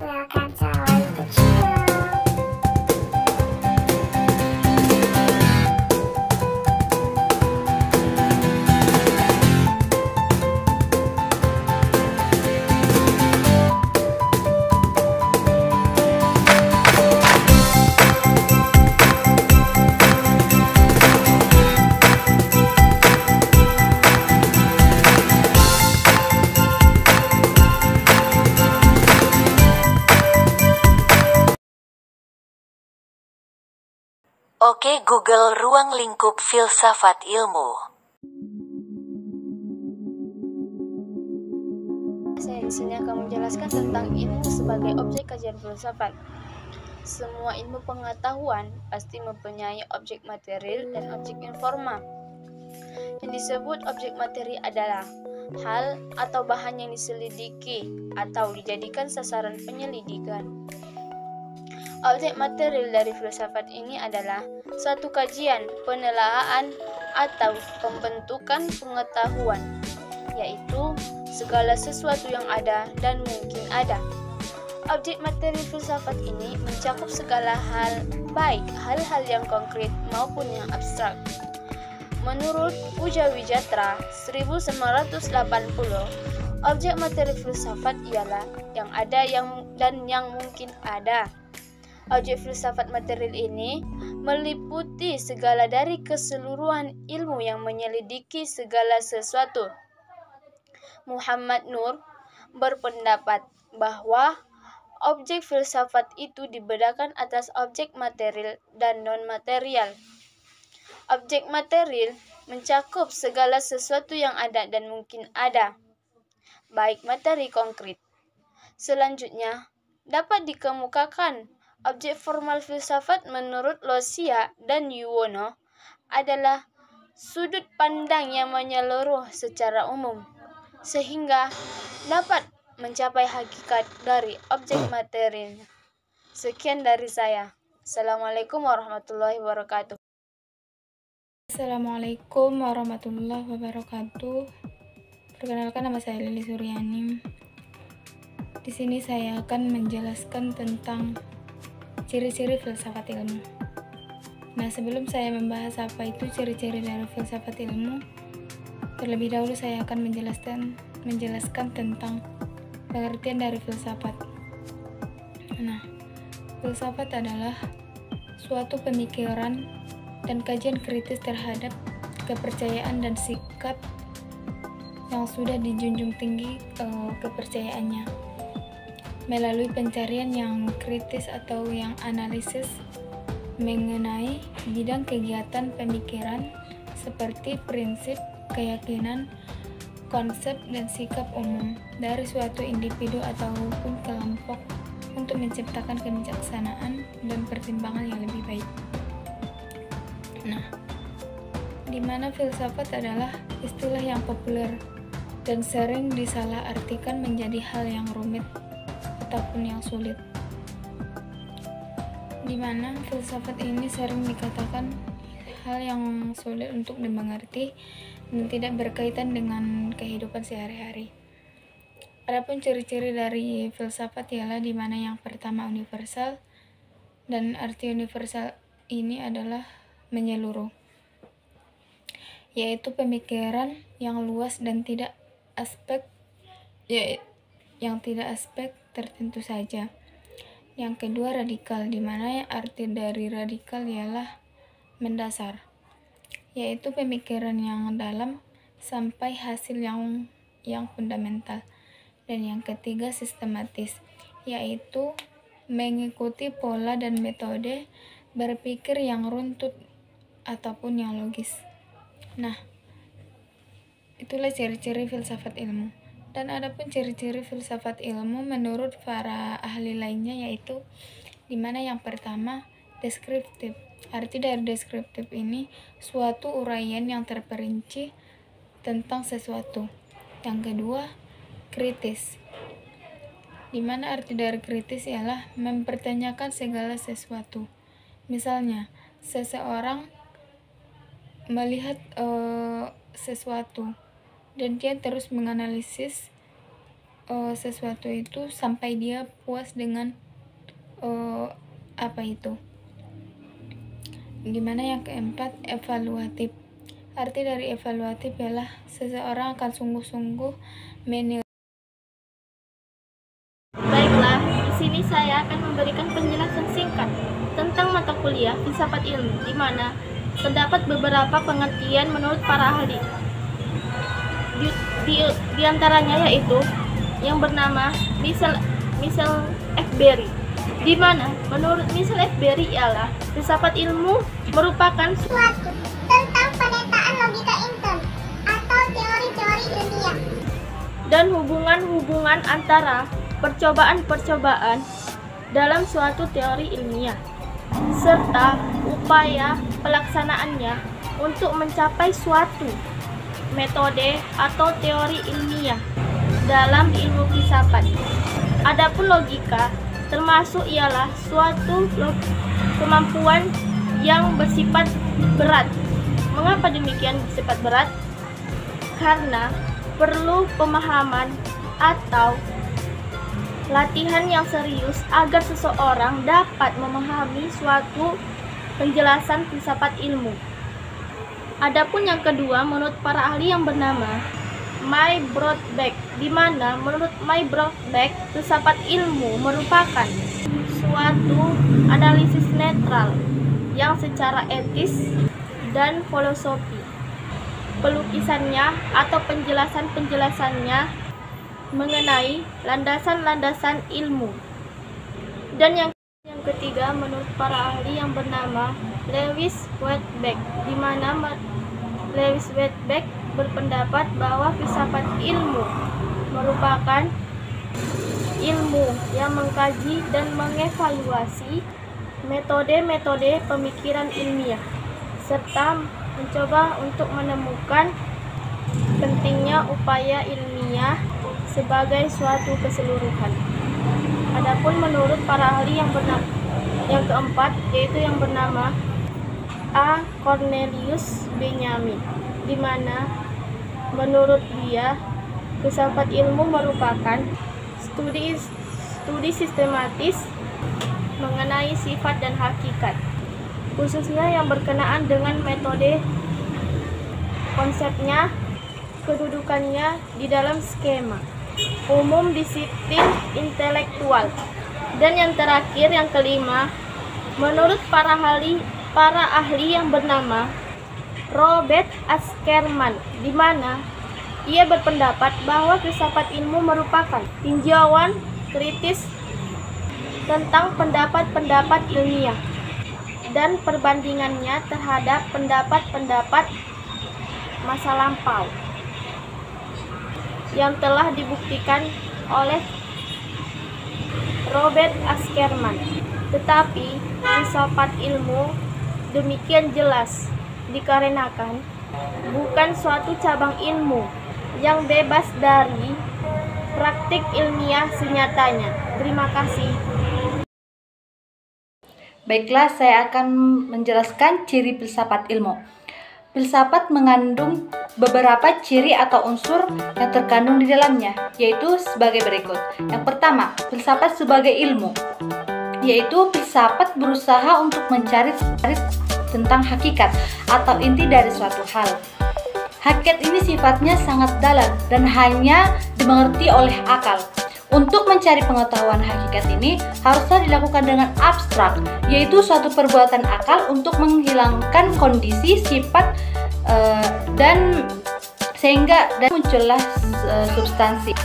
Welcome to our YouTube channel. Oke Google, ruang lingkup filsafat ilmu. Saya di sini akan menjelaskan tentang ilmu sebagai objek kajian filsafat. Semua ilmu pengetahuan pasti mempunyai objek material dan objek informal. Yang disebut objek materi adalah hal atau bahan yang diselidiki atau dijadikan sasaran penyelidikan. Objek material dari filsafat ini adalah suatu kajian, penelaahan, atau pembentukan pengetahuan, yaitu segala sesuatu yang ada dan mungkin ada. Objek materi filsafat ini mencakup segala hal, baik hal-hal yang konkret maupun yang abstrak. Menurut Puja Wijatra 1980, objek materi filsafat ialah yang ada dan yang mungkin ada. Objek filsafat material ini meliputi segala dari keseluruhan ilmu yang menyelidiki segala sesuatu. Muhammad Nur berpendapat bahwa objek filsafat itu dibedakan atas objek material dan non-material. Objek material mencakup segala sesuatu yang ada dan mungkin ada, baik materi konkret. Selanjutnya, dapat dikemukakan objek formal filsafat menurut Losia dan Yuwono adalah sudut pandang yang menyeluruh secara umum, sehingga dapat mencapai hakikat dari objek materi. Sekian dari saya. Assalamualaikum warahmatullahi wabarakatuh. Assalamualaikum warahmatullahi wabarakatuh. Perkenalkan, nama saya Lili Suryani. Di sini saya akan menjelaskan tentang ciri-ciri filsafat ilmu. Nah, sebelum saya membahas apa itu ciri-ciri dari filsafat ilmu, terlebih dahulu saya akan menjelaskan tentang pengertian dari filsafat. Nah, filsafat adalah suatu pemikiran dan kajian kritis terhadap kepercayaan dan sikap yang sudah dijunjung tinggi kepercayaannya, melalui pencarian yang kritis atau yang analisis mengenai bidang kegiatan pemikiran seperti prinsip, keyakinan, konsep, dan sikap umum dari suatu individu ataupun kelompok untuk menciptakan kebijaksanaan dan pertimbangan yang lebih baik. Nah, di mana filsafat adalah istilah yang populer dan sering disalahartikan menjadi hal yang rumit ataupun yang sulit, di mana filsafat ini sering dikatakan hal yang sulit untuk dimengerti dan tidak berkaitan dengan kehidupan sehari-hari. Adapun ciri-ciri dari filsafat ialah di mana yang pertama universal, dan arti universal ini adalah menyeluruh, yaitu pemikiran yang luas dan tidak aspek tertentu saja. Yang kedua radikal, di mana arti dari radikal ialah mendasar, yaitu pemikiran yang dalam sampai hasil yang fundamental. Dan yang ketiga sistematis, yaitu mengikuti pola dan metode berpikir yang runtut ataupun yang logis. Nah, itulah ciri-ciri filsafat ilmu. Dan adapun ciri-ciri filsafat ilmu menurut para ahli lainnya, yaitu di mana yang pertama deskriptif. Arti dari deskriptif ini suatu uraian yang terperinci tentang sesuatu. Yang kedua kritis, di mana arti dari kritis ialah mempertanyakan segala sesuatu. Misalnya, seseorang melihat sesuatu dan dia terus menganalisis sesuatu itu sampai dia puas dengan apa itu. Gimana yang keempat, evaluatif. Arti dari evaluatif ialah seseorang akan sungguh-sungguh menilai. Baiklah, di sini saya akan memberikan penjelasan singkat tentang mata kuliah filsafat ilmu, di mana terdapat beberapa pengertian menurut para ahli. Di antaranya yaitu yang bernama Michel F. Berry, di mana menurut Michel F. Berry ialah filsafat ilmu merupakan Suatu tentang pemetaan logika intern atau teori-teori ilmiah. dan hubungan-hubungan antara percobaan-percobaan dalam suatu teori ilmiah, serta upaya pelaksanaannya untuk mencapai suatu metode atau teori ilmiah dalam ilmu filsafat. Adapun logika termasuk ialah suatu kemampuan yang bersifat berat. Mengapa demikian bersifat berat? Karena perlu pemahaman atau latihan yang serius agar seseorang dapat memahami suatu penjelasan filsafat ilmu. Adapun yang kedua, menurut para ahli yang bernama May Broadback, di mana menurut May Broadback, filsafat ilmu merupakan suatu analisis netral yang secara etis dan filosofi. Pelukisannya atau penjelasan-penjelasannya mengenai landasan-landasan ilmu. Dan yang ketiga, menurut para ahli yang bernama Lewis Whitebeck, di mana Lewis Whitebeck berpendapat bahwa filsafat ilmu merupakan ilmu yang mengkaji dan mengevaluasi metode-metode pemikiran ilmiah, serta mencoba untuk menemukan pentingnya upaya ilmiah sebagai suatu keseluruhan. Adapun menurut para ahli yang keempat, yaitu yang bernama A. Cornelius Benjamin, di mana menurut dia filsafat ilmu merupakan studi sistematis mengenai sifat dan hakikat, khususnya yang berkenaan dengan metode, konsepnya, kedudukannya di dalam skema umum disiplin intelektual. Dan yang terakhir, yang kelima, menurut para ahli yang bernama Robert Askerman, di mana ia berpendapat bahwa filsafat ilmu merupakan tinjauan kritis tentang pendapat-pendapat ilmiah dan perbandingannya terhadap pendapat-pendapat masa lampau yang telah dibuktikan oleh Robert Askerman. Tetapi filsafat ilmu demikian jelas dikarenakan bukan suatu cabang ilmu yang bebas dari praktik ilmiah senyatanya. Terima kasih. Baiklah, saya akan menjelaskan ciri filsafat ilmu. Filsafat mengandung beberapa ciri atau unsur yang terkandung di dalamnya, yaitu sebagai berikut. Yang pertama, filsafat sebagai ilmu, yaitu filsafat berusaha untuk mencari tentang hakikat atau inti dari suatu hal. Hakikat ini sifatnya sangat dalam dan hanya dimengerti oleh akal. Untuk mencari pengetahuan hakikat ini harusnya dilakukan dengan abstrak, yaitu suatu perbuatan akal untuk menghilangkan kondisi, sifat, dan sehingga muncullah substansi.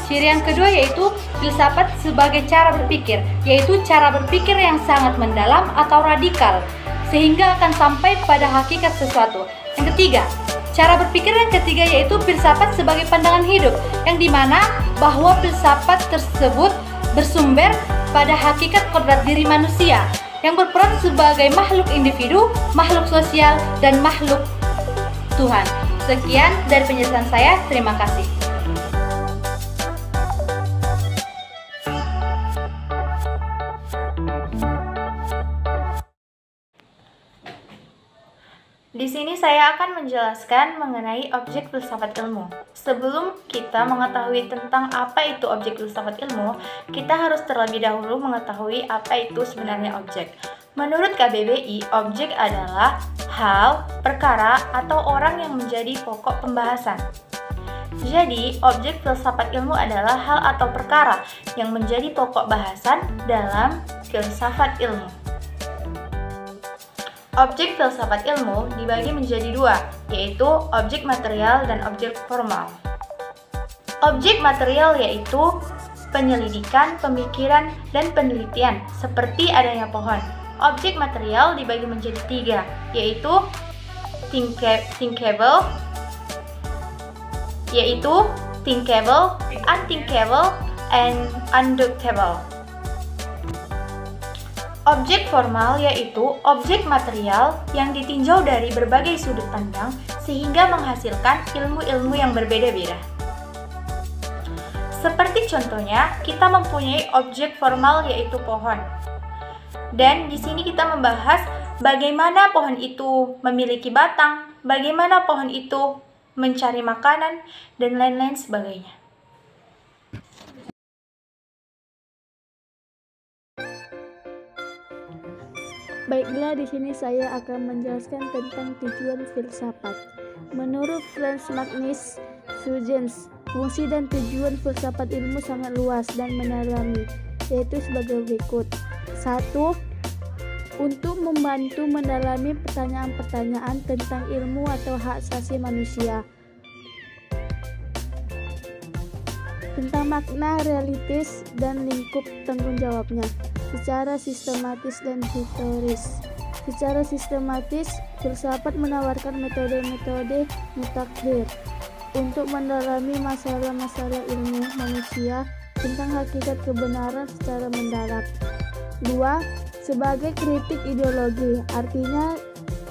Ciri yang kedua yaitu filsafat sebagai cara berpikir, yaitu cara berpikir yang sangat mendalam atau radikal, sehingga akan sampai pada hakikat sesuatu. Yang ketiga, cara berpikir yang ketiga yaitu filsafat sebagai pandangan hidup, yang dimana bahwa filsafat tersebut bersumber pada hakikat kodrat diri manusia yang berperan sebagai makhluk individu, makhluk sosial, dan makhluk Tuhan. Sekian dari penjelasan saya, terima kasih. Di sini saya akan menjelaskan mengenai objek filsafat ilmu. Sebelum kita mengetahui tentang apa itu objek filsafat ilmu, kita harus terlebih dahulu mengetahui apa itu sebenarnya objek. Menurut KBBI, objek adalah hal, perkara, atau orang yang menjadi pokok pembahasan. Jadi, objek filsafat ilmu adalah hal atau perkara yang menjadi pokok bahasan dalam filsafat ilmu. Objek filsafat ilmu dibagi menjadi dua, yaitu objek material dan objek formal. Objek material yaitu penyelidikan, pemikiran, dan penelitian, seperti adanya pohon. Objek material dibagi menjadi tiga, yaitu thinkable, unthinkable, and undoubtable. Objek formal yaitu objek material yang ditinjau dari berbagai sudut pandang sehingga menghasilkan ilmu-ilmu yang berbeda-beda. Seperti contohnya, kita mempunyai objek formal yaitu pohon. Dan di sini kita membahas bagaimana pohon itu memiliki batang, bagaimana pohon itu mencari makanan, dan lain-lain sebagainya. Baiklah, di sini saya akan menjelaskan tentang tujuan filsafat. Menurut Franz Magnus Huygens, fungsi dan tujuan filsafat ilmu sangat luas dan mendalami, yaitu sebagai berikut. 1. Untuk membantu mendalami pertanyaan-pertanyaan tentang ilmu atau hak asasi manusia, tentang makna, realitas, dan lingkup tanggung jawabnya secara sistematis dan historis. Secara sistematis, filsafat menawarkan metode-metode mutakhir untuk mendalami masalah-masalah ilmu manusia tentang hakikat kebenaran secara mendalam. 2. Sebagai kritik ideologi, artinya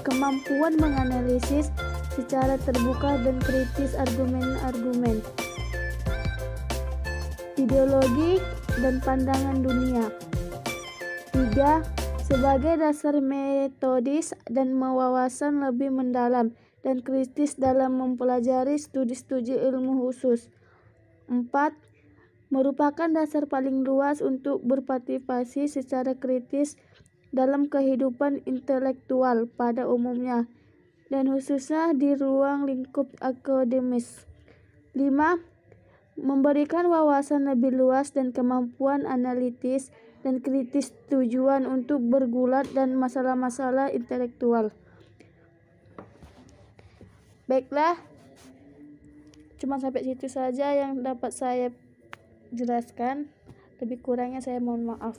kemampuan menganalisis secara terbuka dan kritis argumen-argumen, ideologi, dan pandangan dunia. 3. Sebagai dasar metodis dan wawasan lebih mendalam dan kritis dalam mempelajari studi-studi ilmu khusus. 4. Merupakan dasar paling luas untuk berpartisipasi secara kritis dalam kehidupan intelektual pada umumnya dan khususnya di ruang lingkup akademis. 5. Memberikan wawasan lebih luas dan kemampuan analitis dan kritis tujuan untuk bergulat dan masalah-masalah intelektual. Baiklah, cuma sampai situ saja yang dapat saya jelaskan. Lebih kurangnya saya mohon maaf.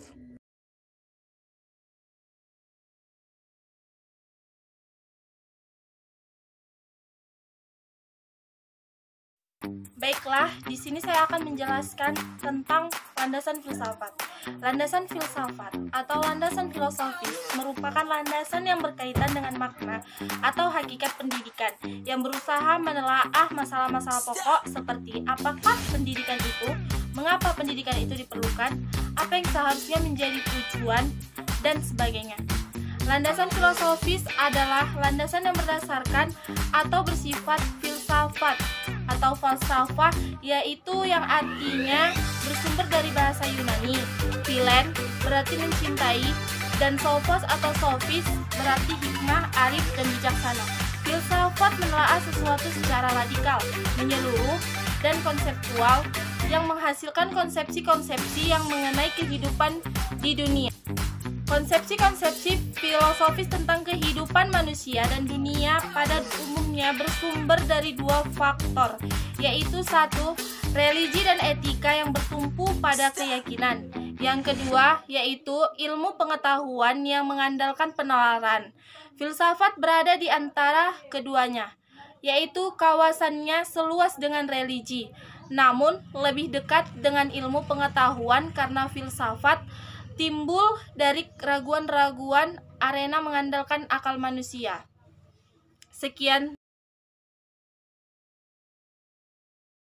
Baiklah, di sini saya akan menjelaskan tentang landasan filsafat. Landasan filsafat atau landasan filosofis merupakan landasan yang berkaitan dengan makna atau hakikat pendidikan yang berusaha menelaah masalah-masalah pokok seperti apakah pendidikan itu, mengapa pendidikan itu diperlukan, apa yang seharusnya menjadi tujuan, dan sebagainya. Landasan filosofis adalah landasan yang berdasarkan atau bersifat filsafat atau falsafah, yaitu yang artinya bersumber dari bahasa Yunani. Philen berarti mencintai, dan sophos atau sophis berarti hikmah, arif, dan bijaksana. Filsafat menelaah sesuatu secara radikal, menyeluruh, dan konseptual yang menghasilkan konsepsi-konsepsi yang mengenai kehidupan di dunia. Konsepsi-konsepsi filosofis tentang kehidupan manusia dan dunia pada umumnya bersumber dari dua faktor, yaitu 1. Religi dan etika yang bertumpu pada keyakinan. Yang kedua, yaitu ilmu pengetahuan yang mengandalkan penalaran. Filsafat berada di antara keduanya, yaitu kawasannya seluas dengan religi, namun lebih dekat dengan ilmu pengetahuan karena filsafat timbul dari keraguan-raguan arena mengandalkan akal manusia. Sekian